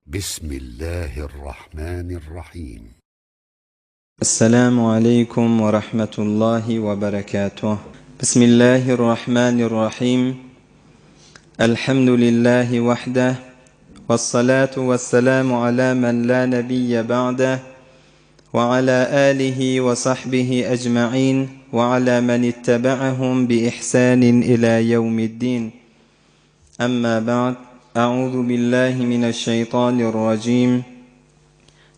بسم الله الرحمن الرحيم. السلام عليكم ورحمة الله وبركاته. بسم الله الرحمن الرحيم. الحمد لله وحده، والصلاة والسلام على من لا نبي بعده، وعلى آله وصحبه أجمعين، وعلى من اتبعهم بإحسان إلى يوم الدين. أما بعد، أعوذ بالله من الشيطان الرجيم.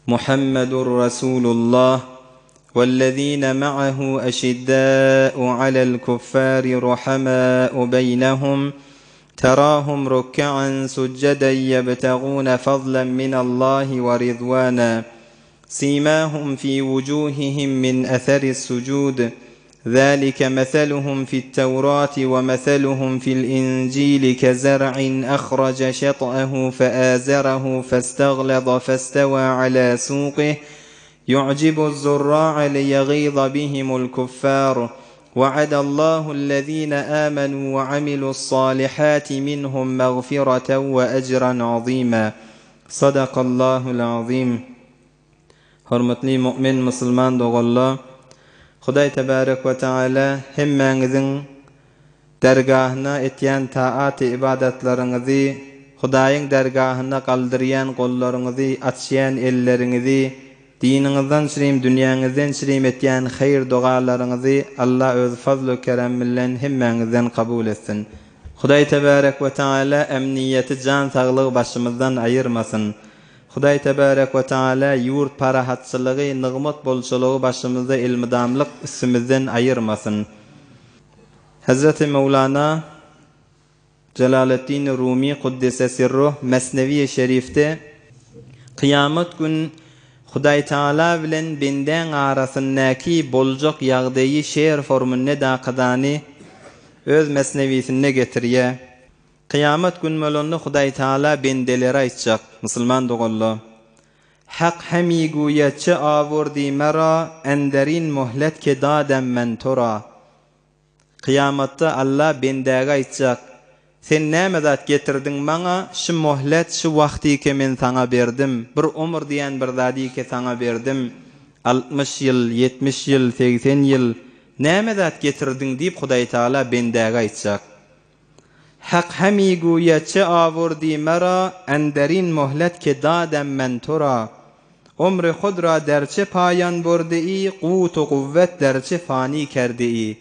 محمد رسول الله والذين معه أشداء على الكفار رحماء بينهم تراهم ركعا سجدا يبتغون فضلا من الله ورضوانا سيماهم في وجوههم من أثر السجود ذلك مثلهم في التوراة ومثلهم في الإنجيل كزرع أخرج شطأه فآزره فاستغلظ فاستوى على سوقه يعجب الزراع ليغيظ بهم الكفار وعد الله الذين آمنوا وعملوا الصالحات منهم مغفرة وأجرا عظيما. صدق الله العظيم. Hürmetli mümin Müslüman doğullar, Hudaý tebarek we taala hemmeňiziň dergahına etýän taat we ibadetleriňizi, Hudaýyň dergahına galdyrýan gollaryňyzy, açýan elleriňizi, diniňizden şirim, dünýäňizden şirim etýän hayır dogalaryňyzy Allah öz fazl we kerem bilen hemmeňizden kabul etsin. Hudaý tebarek we taala emniýeti, jan saglygy başymyzdan aýyrmasyn. Hudaý tebarek we taala ýurt parahatçylygy, nygmat bolşulygy başymyzda ilmidamlyk ismimizden aýyrmasyn. Hazreti Mevlana Celaleddin Rumi Kuddise Sirruh Mesnevi Şerifte Kıyamet gün Hudaý Taala bilen benden arasyndaky boljak ýagdaýy şeýer formunda daqydany öz mesnewisinde getirýär. Kıyamet gün mölünde Hudaý Taala bendelere aýtjak. Musulman dogullar, haq hemi goýatçy awurdy mera enderin muhlet ke dadam men tora. Kıyamatda Allah bendäge aýtjak, sen näme zat getirdiň maňa? Şu muhlet, şu wagty ke men saňa berdim. Bir umr diýen bir zady ke saňa berdim. 60 ýyl, 70 ýyl, 80 ýyl näme zat getirdiň diýip Hudaý Taala bendäge aýtjak. Haq hemi goýatçy awurdy mera enderin muhlet ke dadam men tora. Umri khudra derçe payan bordy, quwwet we guvvet derçe fani kerdi.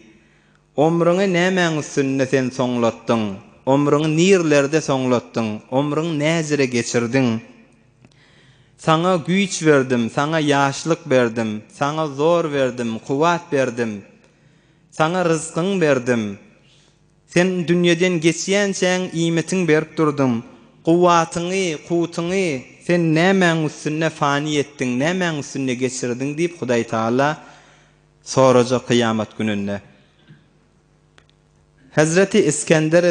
Umryňy nämeň üstünde sen soňlatdyň? Umryňy nirlerde soňlatdyň? Umryň näzire geçirdiň? Saňa güýç berdim, saňa ýaşlyk berdim, saňa zor berdim, kuwat berdim, saňa rızkyň berdim. Sen dünýeden geçýänçäň iýmetiň berip durdum. Kuwatyňy, quwutyňy sen nämeň üstünde fani etdiň, nämeň üstünde geçirdiň diýip Hudaý Taala sorajak kıyamet gününde. Hazreti İskender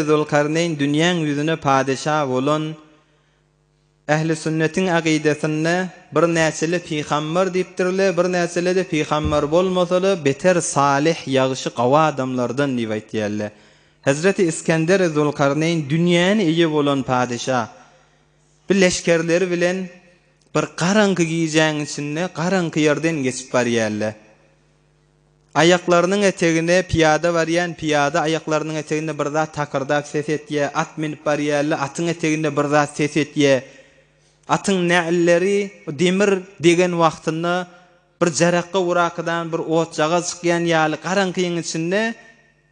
Zulkarneyn dünýäň ýüzüne padişah bolan Ähli sünnetin aqidesinde bir näçeli peýgamber diýipdirler, bir näçeli de peýgamber bolmasala beter salih ýagyşy gawa adamlardan diýip aýtýarlar. Hazreti İskender Zulkarneyn dünýäni eýe bolan padişah. Bir leşkerleri bilen bir garanky giýjäň içinde garanky ýerden geçip barýarlar. Ayaklarynyň etegine piyada barýan, piyada ayaklarynyň eteginde bir zat takyrdak ses etýär, at minip barýarlar, atyň eteginde bir zat ses etýär. Atyň näilleri demir degen wagtynda bir jarakka urakydan bir ot jaga çykýan ýaly garankyň içinde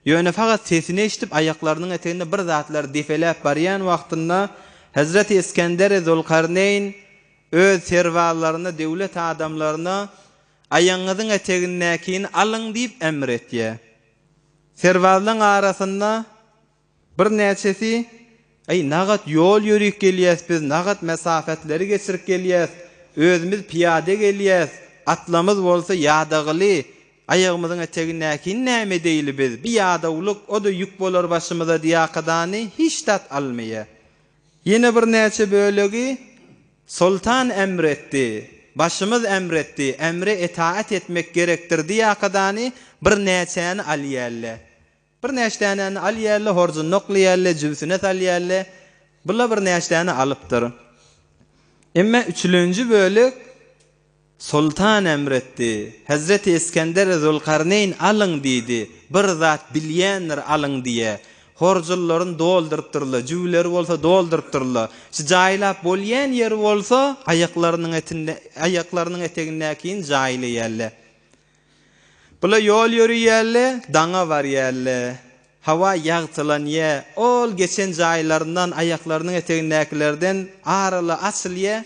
ýöne fagat sesini eşitip ayaklarynyň eteginde bir zatlar defeläp barýan wagtynda Hazreti İskender Zulkarneyn öz serwalaryny, döwlet adamlaryna aýaňyzyň etegindäkini alyň diýip emir etýär. Serwalaryň arasynda bir näçesi ay nagat yol yürüyüp gelýäs, biz nagat mesafetleri geçirip gelýäs, özümüz piyade gelýäs, atlamız bolsa ýadagyly, aýagymyzyň etegindäkini näme diýili biz? Bir ýadawlyk, o da ýük bolar başymyza diýakydany hiç tat almaýar. Ýene bir näçe bölegi sultan emretdi, başymyz emretdi, emre itaat etmek gerektir diýakydany bir näçeni alýarlar. Bir näçeni alýarlar, horzun noklaýarlar, jübsüne salýarlar. Bular bir näçdäni alypdyr. Emma 3-nji bölük Sultan emretti. Hazreti İskender Zulkarneyn alyň diýdi. Bir zat bilýänler alyň diýe. Horjullaryn doldurypdyrlar, jüwleri bolsa doldurypdyrlar. Şu jaýlap bolýan ýeri bolsa aýaklarynyň etegindäkiň jaýlaýarlar. Bular ýol ýürüýärler, daňa barýarlar. Hawa ýagtylanýa, ol geçen jaýlaryndan aýaklarynyň etegindäkilerden araly açylýa.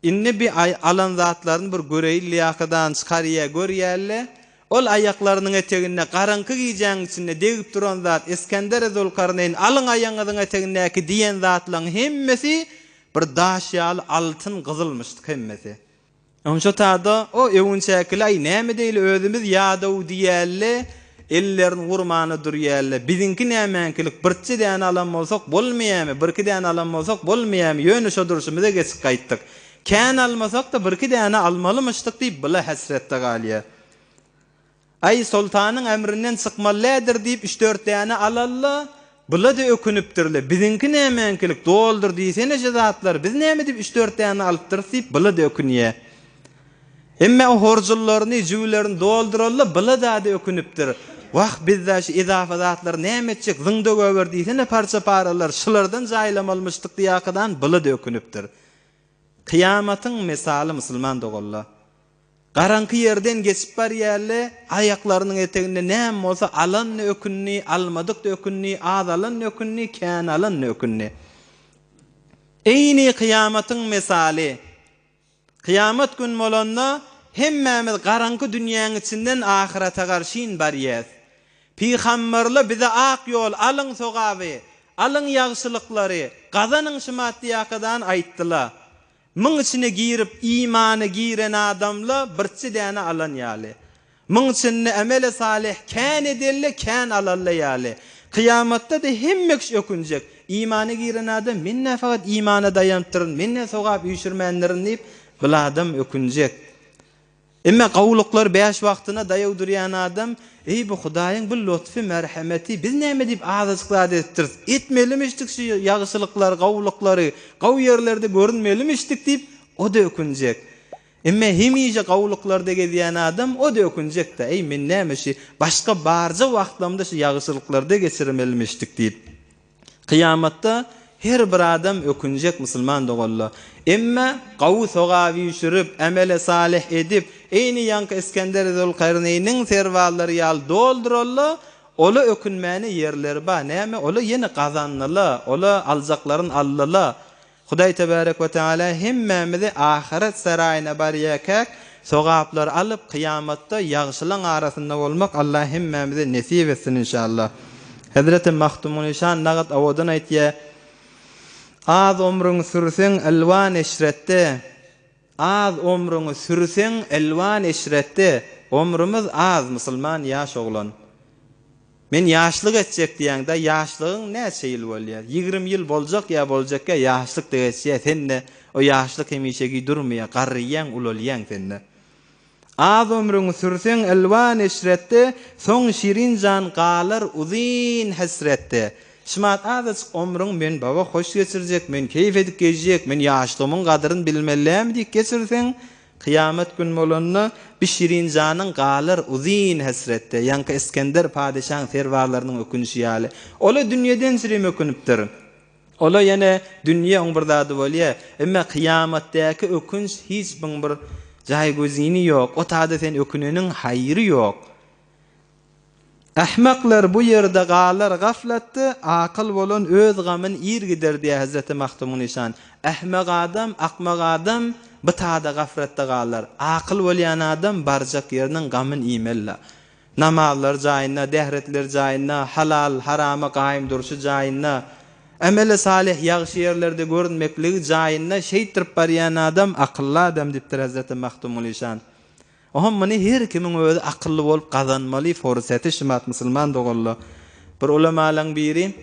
İnni bir alan zatlaryny bir göreýil ýakadan çykarýa görýärler. Ol aýaklarynyň eteginde garanky giýjäň içinde degip duran zat İskender Zulkarneyn alyň aýaňyzyň etegindäki diýen zatlaryň hemmesi bir daş ýaly altyn gyzylmyşdyk hemmesi. Onşa taýda o ewünçäkili ay näme diýil özümiz ýadaw diýärler, ellerini gurmany durýarlar. Bizinki nämenkilik birçi däne alan bolsak bolmaýarmy, birki däne alan bolsak bolmaýarmy, ýöne şo duruşymyza geçip gaýtdyk. Kän almasak da birki däne almalymyşdyk diýip bula hasretde galýar. Ay sultanyň emrinden çykmalydyr diýip 3-4 däne alallar, bula da ökünüpdirler. Bizinki nämenkilik doldur diýsene zatlar, biz näme diýip 3-4 däne alypdyr diýip bula da ökünýär. Emma o horjullaryny, jüwlerini doldurallar, bula da ökünüpdir. Wah bizde şu izafa zatlar näme etjek, zyňda göwer diýsene parça paralar, şulardan jaýlamalmışdyk diýakadan bula da ökünüpdir. Kıyamatyň misaly musulman dogalla. Garanky ýerden geçip barýarlar, aýaklarynyň eteginde näme bolsa alan ökünni, almadyk da ökünni, az alan ökünni, kän alan ökünni. Eýni kıyamatyň misaly. Kıyamet gün bolanna hemmemiz garanky dünýäň içinden ahirete garşyn barýar. Peýgamberler bize ak ýol, alyň sogaby, alyň ýagşylyklary, gazanyň şymaty ýakadan aýtdylar. Myň içine girip imany giren adamla birçi däne alan ýaly. Myň içine amele salih kän edelle kän alalla ýaly. Kıyamatda da hemmek ökünjek. İmany giren adam minne fakat imana dayantyryň, minne sogap ýüşürmänlerin diýip bu adam ökünjek. Emma gawluklar 5 wagtyna daýaw durýan adam, ey bu Hudaýyň bu lütfy merhameti biz näme diýip azatlyk etdir. Etmelimişdik şu ýagşylyklar, gawluklary, gaw ýerlerde görünmelimişdik diýip o da ökünjek. Emma hemişe gawluklarda gezýän adam o da ökünjek de, ey men näme şu başga barja wagtlamda şu ýagşylyklarda geçirmelimişdik diýip. Kıyamatda her bir adam ökünjek musulman dogalla. Emma gaw sogawy ýüşürip, amele salih edip, eýni ýanky İskender Zulkarneýniň serwallary ýal doldurallar, ola ökünmäni ýerleri ba, näme? Ola ýene gazanlylar, ola aljaklaryny allalar. Hudaý tebarek we taala hemmemizi ahiret saraýyna barýakak, sogaplar alyp kıyamatda ýagşylaň arasynda bolmak Allah hemmemize nesip etsin inşallah. Hazreti Mahtumun Nişan nagat awadan aýtýar: Az ömrüňi sürseň elwan eşretde. Az ömrüňi sürseň elwan eşretde. Ömrümüz az musulman ýaş oglan. Men ýaşlyk etjek diýäňde ýaşlygyň näçe ýyl bolýar? 20 ýyl boljak ýa boljakka ýaşlyk diýse sende o ýaşlyk hemişegi durmaýar, garrýan ulolýan sende. Az ömrüňi sürseň elwan eşretde, soň şirin jan galar uzyn hasretde. Şumat azat ömrüň men baba hoş geçirjek, men keyif edip geçirjek, men ýaşlygymyň gadryny bilmelläm diýip geçirseň, kıyamet gün bolanna bir şirin janyň galar uzyn hasretde. Ýanky İskender padişahyň serwarlarynyň ökünşi ýaly. Ola dünýeden sirem ökünüpdir. Ola ýene dünýä oň bir zady bolýar, emma kıyamatdaky ökünç hiç bir jaý gözini ýok. O taýda sen öküneniň haýry ýok. Ahmaklar bu ýerde galar gaflatdy, akyl bolan öz gamyny ýergider diýär Hazreti Mahtumun Nişan. Ahmak adam, akmak adam bu taýda gafratda galar. Akyl bolýan adam barjak ýeriniň gamyny iýmella. Namazlar jaýyna, dehretler jaýyna, halal, harama gaýym durşy jaýyna, amele salih ýagşy ýerlerde görünmekligi jaýyna şeýtirip barýan adam akylly adam diýipdir Hazreti Mahtumun Nişan. Ohm meni her kimiň özi akylly bolup gazanmaly forsaty şymat musulman dogalla. Bir ulamalaryň biri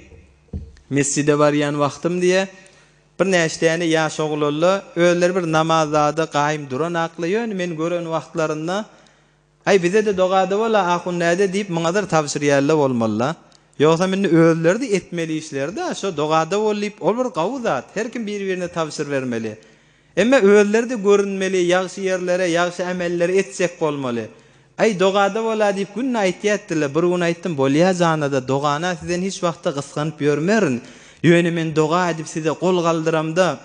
mescide barýan wagtym diye bir näçdäni ýaş oglanlar öýler bir namazda gaýym duran aklaýan men gören wagtlarynda ay bize de dogada bola ahun näde diýip maňadyr tapşyrýarlar bolmaly. Yoksa meni öldürdi etmeli işlerdi. Şu dogada olup ol bir gawzat. Her kim bir-birine tavsir vermeli. Emme öldürdi görünmeli, yaxşı yerlere, yaxşı amelleri etsek bolmaly. Ay dogada bola dip günni aytýatdylar. Bir gün aýtdym, bolýa da dogana sizden hiç wagtda gyskanyp ýörmerin. Ýöne men doga edip size kol galdyramda.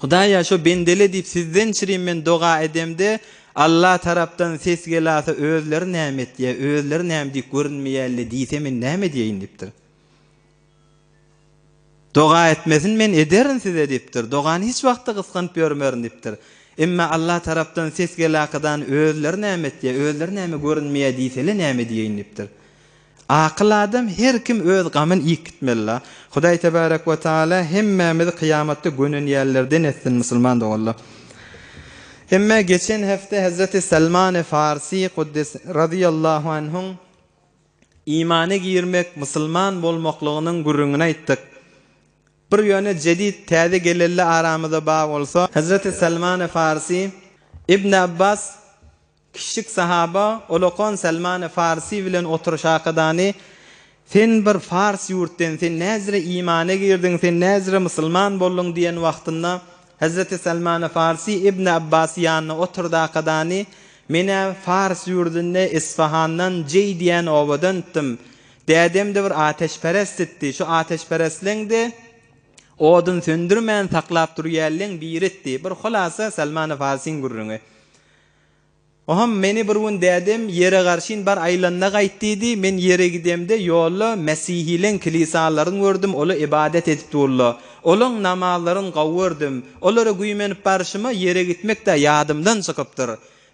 Hudaýa şo bendele dip sizden çirim men doga edemde. Allah tarapdan ses gelasa özleri näme diye, özleri näme diýip görünmeýärli diýse men näme diýeýin dipdir. Doga etmesin men ederin size dipdir. Dogany hiç wagtda gyskanyp ýörmerin dipdir. Emma Allah tarapdan ses gelakadan özleri näme diye, özleri näme görünmeýär diýsele näme diýeýin dipdir. Akyl adam her kim öz gamyn ýitmeli. Hudaý tebarek we taala hemmemiz kıyamatda gönünýärlerden etsin musulman dogallar. Emme geçen hafta Hazreti Salman Farsi Kuddis radıyallahu anh'un imana girmek, musulman bolmaklygynyň gürrüňini aýtdyk. Bir ýöne jedid täze gelelli aramyzda bar bolsa, Hazreti Salman Farsi İbn Abbas kişik sahaba olokon Salman Farsi bilen oturşakadany sen bir Fars ýurtdan sen näzire imana girdin, sen näzire musulman boldun diýen wagtynda Hazreti Salman Farsi İbn Abbas ýanyna oturdakadany mene Fars ýurdynda Isfahandan jey diýen obadan tutdum. Dädemde bir ateşperest etdi. Şu ateşperestliňde odun söndürmän saklap durýarlyň bir etdi. Bir hulasa Salman Farsiň gurrüňi. Oham meni bir gün dädem yere garşyn bar aýlanda gaýtdydy. Men yere gidemde ýolda Mesihileň kilisalaryny gördüm. Ola ibadet edip durlar. Olaň namazlaryny gawurdym. Olara güýmenip barşyma yere gitmek de ýadymdan çykypdyr.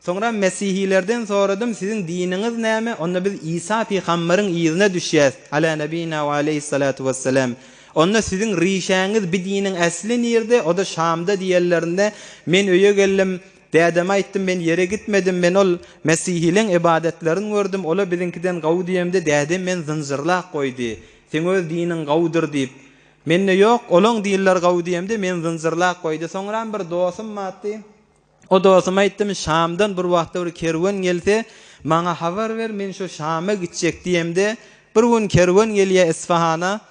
Sonra Mesihilerden soradym, sizin dininiz näme? Onda biz İsa peýgamberiň ýyzyna düşýäs. Ala nebina we aleyhissalatu vesselam. Onda sizin rişäňiz bir dinin asli nerede? O da Şamda diýerlerinde. Men öýe geldim. Dädeme aýtdym, men yere gitmedim. Men ol Mesihileň ibadetlerini gördüm. Ola bizinkiden gaw diýemde dädem men zynjyrlap goýdy. Sen öz dinin gawdyr diýip. Menne yok, olan diýiller gaw diýemde men zynjyrlap goýdy. Soňra bir dostum matdy. O dostuma aýtdym, Şamdan bir wagtda bir kerwen gelse, maňa habar ver, men şu Şama gitjek diýemde. Bir gün kerwen gelýär Isfahana.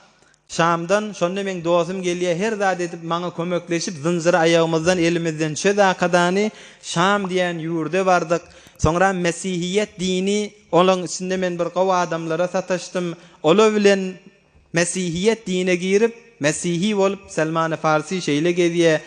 Şamdan şonda men dostum gelýär, her zat edip maňa kömekleşip zynjyry aýagymyzdan elimizden çödakadany Şam diýen ýurde bardyk. Soňra Mesihiyet dini olaň içinde men bir gawa adamlara sataşdym. Ola bilen Mesihiyet dine girip Mesihi bolup Salman Farsi şeýle gezýär.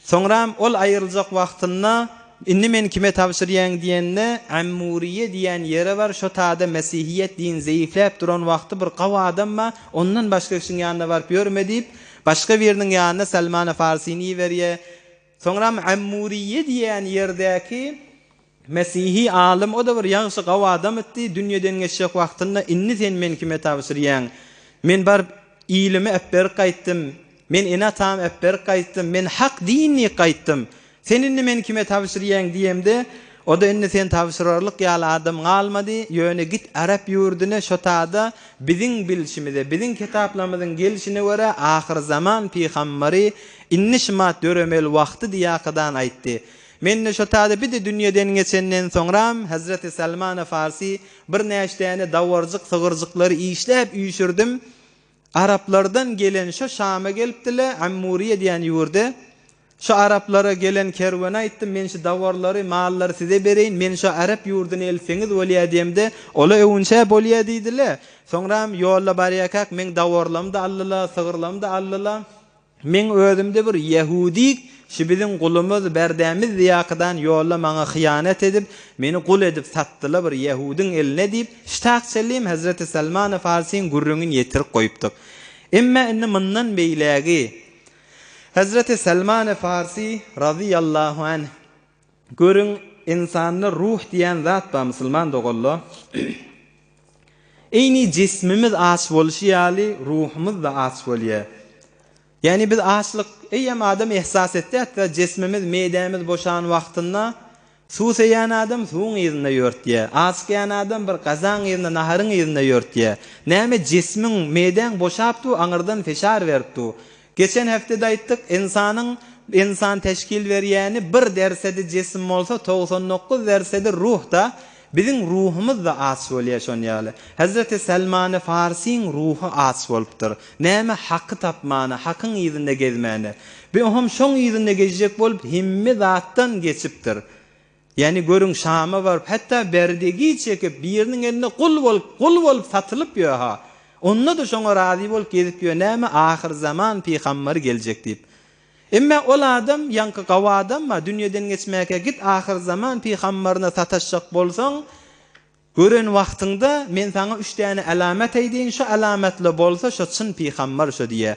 Soňra ol aýryljak wagtynda inni men kime tawsirýän diýende Ammuriye diýen ýere bar. Şo taada Mesihiyet din zeýifläp duran wagty bir gawa adamma ondan başga kişiň ýanyna baryp ýörmedip başga biriniň ýanyna Salman Farsi'ni berýär. Soňra Ammuriye diýen ýerdäki Mesihi alim o da bir ýaňşy gawa adam etdi. Dünýeden geçjek wagtynda inni sen men kime tawsirýän? Men bar ilimi öpber gaýtdym. Men ina tam öpber gaýtdym. Men hak dinni gaýtdym. Seninni men kime tawsirýän diýemde, o da inni sen tawsirarlyk ýaly adam galmady. Ýöne git Arap ýurduna şo taada biziň bilişimizde, biziň kitaplarymyzyň gelişine görä ahir zaman peýgamberi inni şimat döremel wagty diýakadan aýtdy. Men şo taada bir de dünýeden geçenden soňra Hazreti Salman Farsi bir näçdäni dawarjyk sygyrjyklary işläp üýşürdim. Araplardan gelen şo Şam'a gelipdiler, Ammuriye diýen ýurde. Şo Araplara gelen kerwene aýtdym, men şu dawarlary, mallary size bereýin. Men şo Arap ýurduny elseňiz bolýar diýemde, ola öwünçä bolýar diýdiler. Soňra ýolda barýakak, men dawarlamda allylar, sygyrlamda allylar. Men özümde bir Yahudik, şu biziň gulumyz berdämiz diýakadan ýolda maňa hyýanet edip, meni gul edip satdylar bir Yahudyň eline diýip, ştaaqçylym Hazreti Salman Farsiň gurrüňini ýetirip goýupdyk. Emma inni mundan beýlägi Hazreti Salman Farsi radıyallahu anh görün insanı ruh diyen zat ba musulman dogallar. Eyni cismimiz aç bolşy ýaly ruhumuz da aç bolýar. Yani biz açlyk eýem adam ihsas etdi, hatda cismimiz, meýdemiz boşan wagtynda suw seýän adam suwuň ýerinde ýörtýär. Aç gelýän adam bir gazaň ýerinde, naharyň ýerinde ýörtýär. Näme cismiň, meýden boşapdy, aňyrdan feşar berdi. Geçen haftada aýtdyk, insan teşkil berýäni 1% cism bolsa 99% ruh da Bizim ruhumuz da as bolýar şonýaly. Hazreti Selman-ı Farsiň ruhu as bolupdyr. Näme haqqy tapmany, hakyň ýerinde gezmäni. Bir hom şoň ýerinde gezjek bolup himme zatdan geçipdir. Yani görün Şam'a var, hatta berdegi çekip birinin eline kul bolup satylyp ýör ha. Onda da şoňa razy bolup gezip ýör. Näme ahir zaman peýgamberi geljek diýip. Emme ol adam yankı gawa adam ma dünýeden geçmäke git ahir zaman peýgamberine sataşjak bolsaň gören wagtynda men sana 3 tane alamet aýdyn, şu alametli bolsa şu çyn peýgamber şu diýe.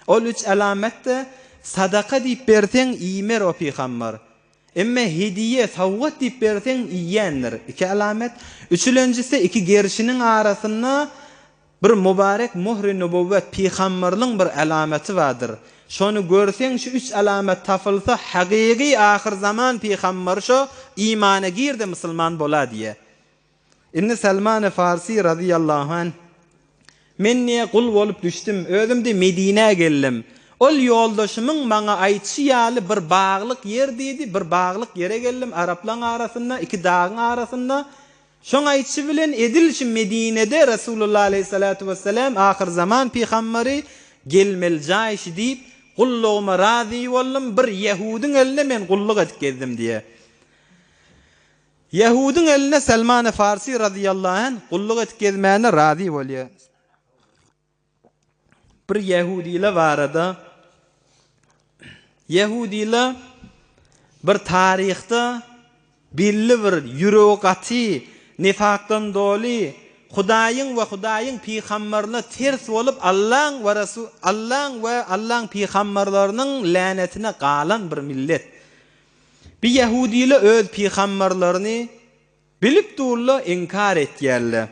Ol 3 alamet de sadaka diýip berseň iýmer o peýgamber. Emme hediye sowgat diýip berseň iýendir. 2 alamet. Üçüncüsü 2 gerşiniň arasynda bir mübarek muhri nübüwwet peýgamberliň bir alameti vardır. Şonu görseň şu 3 alamet tapylsa haqiqi ahir zaman peýgamber şu imana girdi, musulman bola diye. Inni Selman-ı Farsi radıyallahu anh men niye kul bolup düşdüm, özüm de Medine geldim. Ol yoldaşymyň maňa aýtýaly bir baglyk yer diýdi, bir baglyk yere geldim Araplar arasynda, 2 dağın arasynda. Şoň aýtşy bilen edilşi Medine'de Resulullah aleyhissalatu vesselam ahir zaman peýgamberi gelmel jaýşy diýip gulluguma razy boldum, bir Yahudyň eline men gulluk edip gezdim diye. Yahudyň eline Selman-ı Farsi radıyallahu anh gulluk edip gezmäne razy bolýar. Bir Yahudiler barada Yahudiler bir tarihte belli bir ýüregi nifakdan doli Hudaýyň we Hudaýyň peýgamberine ters bolup Allaň we Allaň peýgamberleriniň lanetine galan bir millet. Bir Yahudiler öz peýgamberlerini bilip durla inkar etýärler.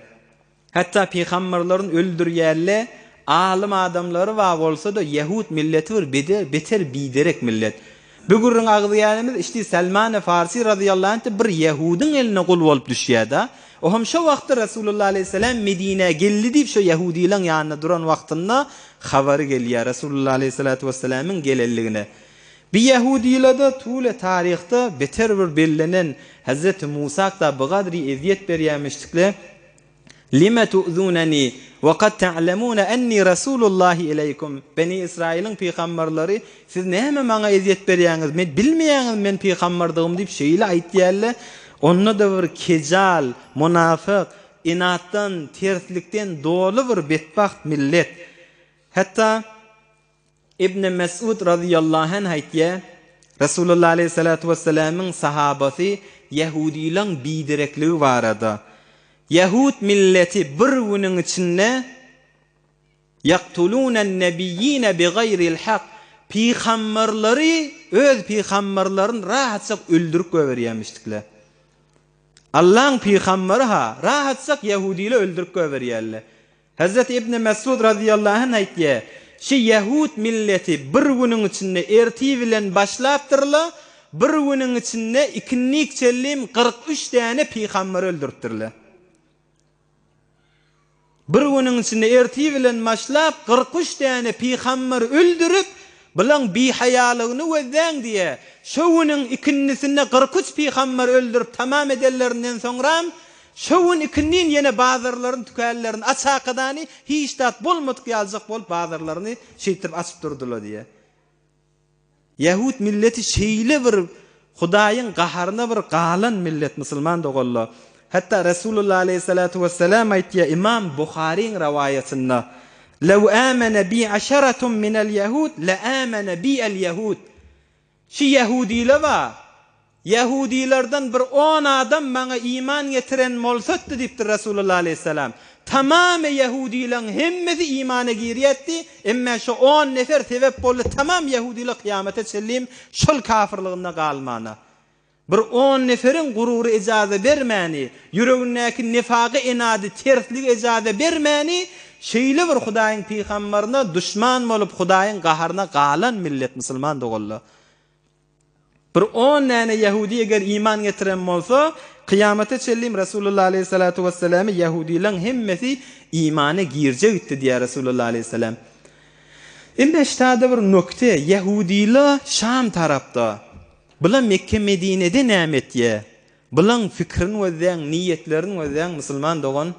Hatta peýgamberlerini öldürýärler. Alim adamları var bolsa da Yahud milleti var, beter biderek millet. Bugün agzyanymyz işte Selman-ı Farsi radıyallahu anh bir Yahudyň eline kul bolup düşýär. O hem şu wagtda Resulullah aleyhisselam Medine geldi diýip şu Yahudiýlaryň ýanyna duran wagtynda habary gelýär Resulullah aleyhissalatu vesselamyň gelelligine. Bir Yahudiýlarda tule tarihte beter bir bellenen Hazreti Musa da bu gadri eziyet berýärmişdikler. Lima tu'zunani wa qad ta'lamuna anni Rasulullah ilaykum. Beni İsrail'in peýgamberleri siz näme maňa eziyet berýäňiz? Men bilmeýäňiz men peýgamberdigim diýip şeýle aýtýarlar. Onda da bir kejal, munafık, inatdan, terslikden dolu bir betbaht millet. Hatta İbn Mes'ud radıyallahu anh aýtýar, Resulullah aleyhissalatu vesselam'ın sahabasy Yahudiýlaryň bidirekligi barada. Yahud milleti bir günün içinde yaktulunan nebiyyine bi gayril haq peýgamberleri öz peýgamberlerini rahatça öldürüp göberýärmişdikler. Allah'ın peýgamberi ha rahatça Yahudiler öldürüp göberýärler. Hazreti İbn Mes'ud radıyallahu anh aýtýar, şu Yahud milleti bir günün içinde erti bilen başlapdyrlar, bir günün içinde ikinlik çellim 43 tane peýgamber öldürtdirler. Bir günün içinde erti bilen başlap 43 tane peýgamber öldürüp bilen bihayalygyny wezen diye şu günün ikinnisinde 43 peýgamber öldürüp tamam edenlerinden soňra şu gün ikinin ýene bazarlaryny tükellerini açakadany hiç tat bolmadyk ýaljak bolup bazarlaryny şeýtip açyp durdular diye. Yahud milleti şeýle bir Hudaýyň gaharyna bir galan millet musulman dogalla. Hatta Resulullah aleyhissalatu vesselam aýtýar İmam Buhariň rawayatynda "Law amana bi 'asharatun minel yahud la amana bi el-yahud." Şu Yahudiler var. Yahudilerden bir 10 adam bana iman getiren bolsatdy diýipdir Resulullah aleyhissalam. Tamam Yahudilerin hemmesi imana girýärdi, emma şu 10 nefer sebep boldy tamam Yahudiler kıyamete çellim şol kafirliginde galmana. Bir 10 neferin gururu icazə bermäni, yüregindäki nifagy inady terslik icazə bermäni, şeýle bir Hudaýyň peýgamberine düşman bolup Hudaýyň gaharyna galan millet musulman dogalla. Bir 10 tane Yahudi eger iman getiren bolsa, kıyamete çellim Resulullah aleyhissalatu vesselam Yahudilerin hemmesi imana girjekdi diýär Resulullah aleyhissalam. Emme ştada bir nokta Yahudiler Şam tarapda. Bula Mekke Medine'de näme etýär? Bulan fikrin özden, niyetlerin özden musulman dogan.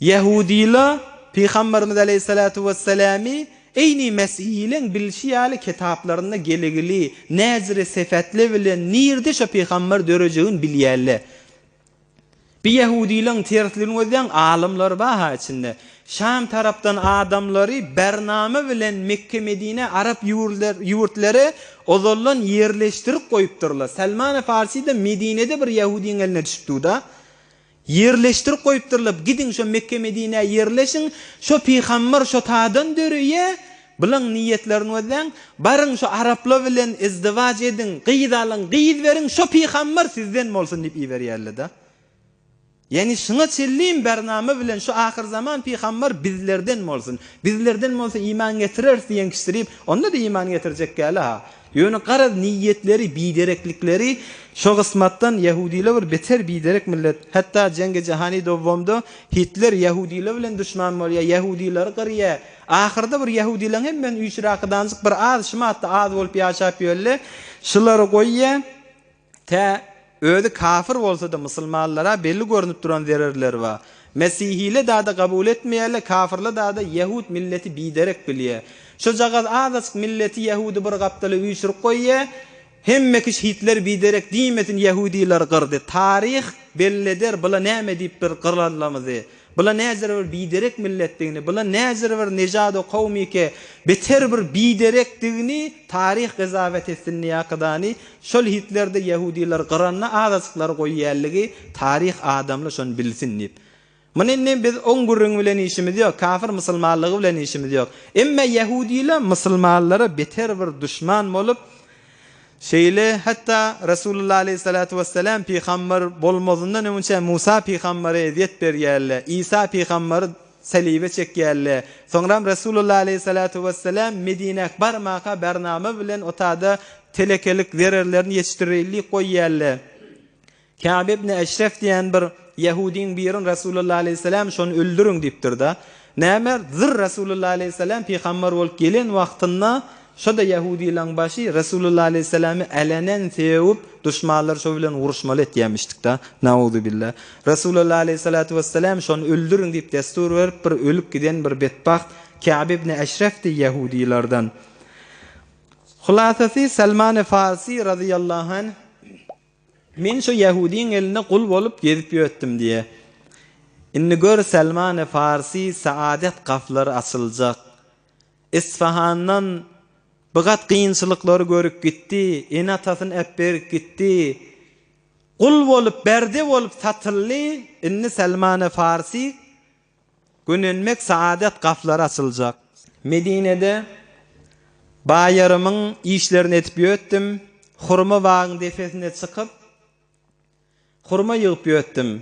Yahudiler Peygamberimiz Aleyhissalatu vesselami eyni mes'ilen bilşiyali kitaplarında gelegili nazire sefatle bilen nirde şo peygamber döreceğin bilýärler. Bir Yahudilerin tertlerini özden alimler baha içinde. Şam taraptan adamları bername bilen Mekke Medine Arap yurtları ozollan yerleştirip koyupdurlar. Salman-ı Farsi'de Medine'de bir Yahudinin eline düşüpdi da. Yerleştirip koyupdurlar. Gidin şu Mekke Medine yerleşin. Şu peygamber şu tadan dörüye bilen niyetlerini özden barın şu Arapla bilen izdivac edin, qyyd alın, qyyd verin, şu peygamber sizden bolsun dip iberýärler da. Yani şuna çelliyim bername bilen şu ahir zaman peygamber bizlerden bolsun. Bizlerden bolsa iman getirer diyen kişiler onda da iman getirecek gäle ha. Ýöne garaz niyetleri, bidereklikleri şu kısmattan Yahudiler bir beter biderek millet. Hatta Cengi Cihani dowamda Hitler Yahudiler bilen düşman bolýar, Yahudiler gyrýa. Ahirde bir Yahudilerin hemmen üýşrakydanjyk bir az şymatda az bolup ýaşap ýörler. Şulary goýýa ta öde kafir bolsa da musulmanlara belli görünüp duran zererler var. Mesihile da kabul etmeýärler, kafirle da Yahud milleti biderek bilýär. Şu jagaz azak milleti Yahudi bir gapdaly üýşürip goýýar. Hemme kiş Hitler biderek diýmetin Yahudiler gyrdy. Tarih belleder bula näme diýip bir gyrlanlamazy. Bula näzir bir biderek milletdigini, bula näzir bir nejado kawmike beter bir biderekdigini tarih gazawet etsin ýakydany şol Hitlerde Yahudiler gyranna azasyklar goýýarlygy tarih adamlar şonu bilsin diýip. Menen biz on gurrun bilen işimiz ýok, kafir musulmanlygy bilen işimiz ýok. Emma Yahudiler musulmanlara beter bir düşman bolup şeyle hatta Resulullah Aleyhissalatu vesselam peygamber bolmazından önce Musa peygambere eziyet berýärler. İsa peygamberi salibe çekýärler. Soňra Resulullah Aleyhissalatu vesselam Medine'ye barmaka bername bilen otada telekelik zererlerini yetiştirilýär goýýarlar. Ka'b ibn Eşref diýen bir Yahudin birin Resulullah Aleyhissalam şonu öldürün diýipdir da. Nämer zir Resulullah Aleyhissalam peygamber bolup gelen wagtynda şo da Yahudilerin başı Resulullah Aleyhisselam'ı elenen sevip düşmanlar şo bilen uruşmaly etýärmişdik da. Nauzu billah. Resulullah Aleyhissalatu vesselam şonu öldürün diýip destur berip bir ölüp giden bir betbaht Ka'b ibn Eşref'di Yahudilerden. Hulasasy Salman-ı Farsi radıyallahu anh men şu Yahudinin eline kul bolup gezip ýötdim diye. Inni gör Salman-ı Farsi saadet gaflary açyljak. Isfahandan bigat kıyınçılıkları görüp gitti, enatasını epberip gitti. Kul bolup, berde bolup satıllı, inni Salman-ı Farsi günenmek saadet gaflary açyljak. Medine'de bayarımın işlerini etip ýötdim. Hurma bagın defesine çıkıp, hurma yığıp ýötdim.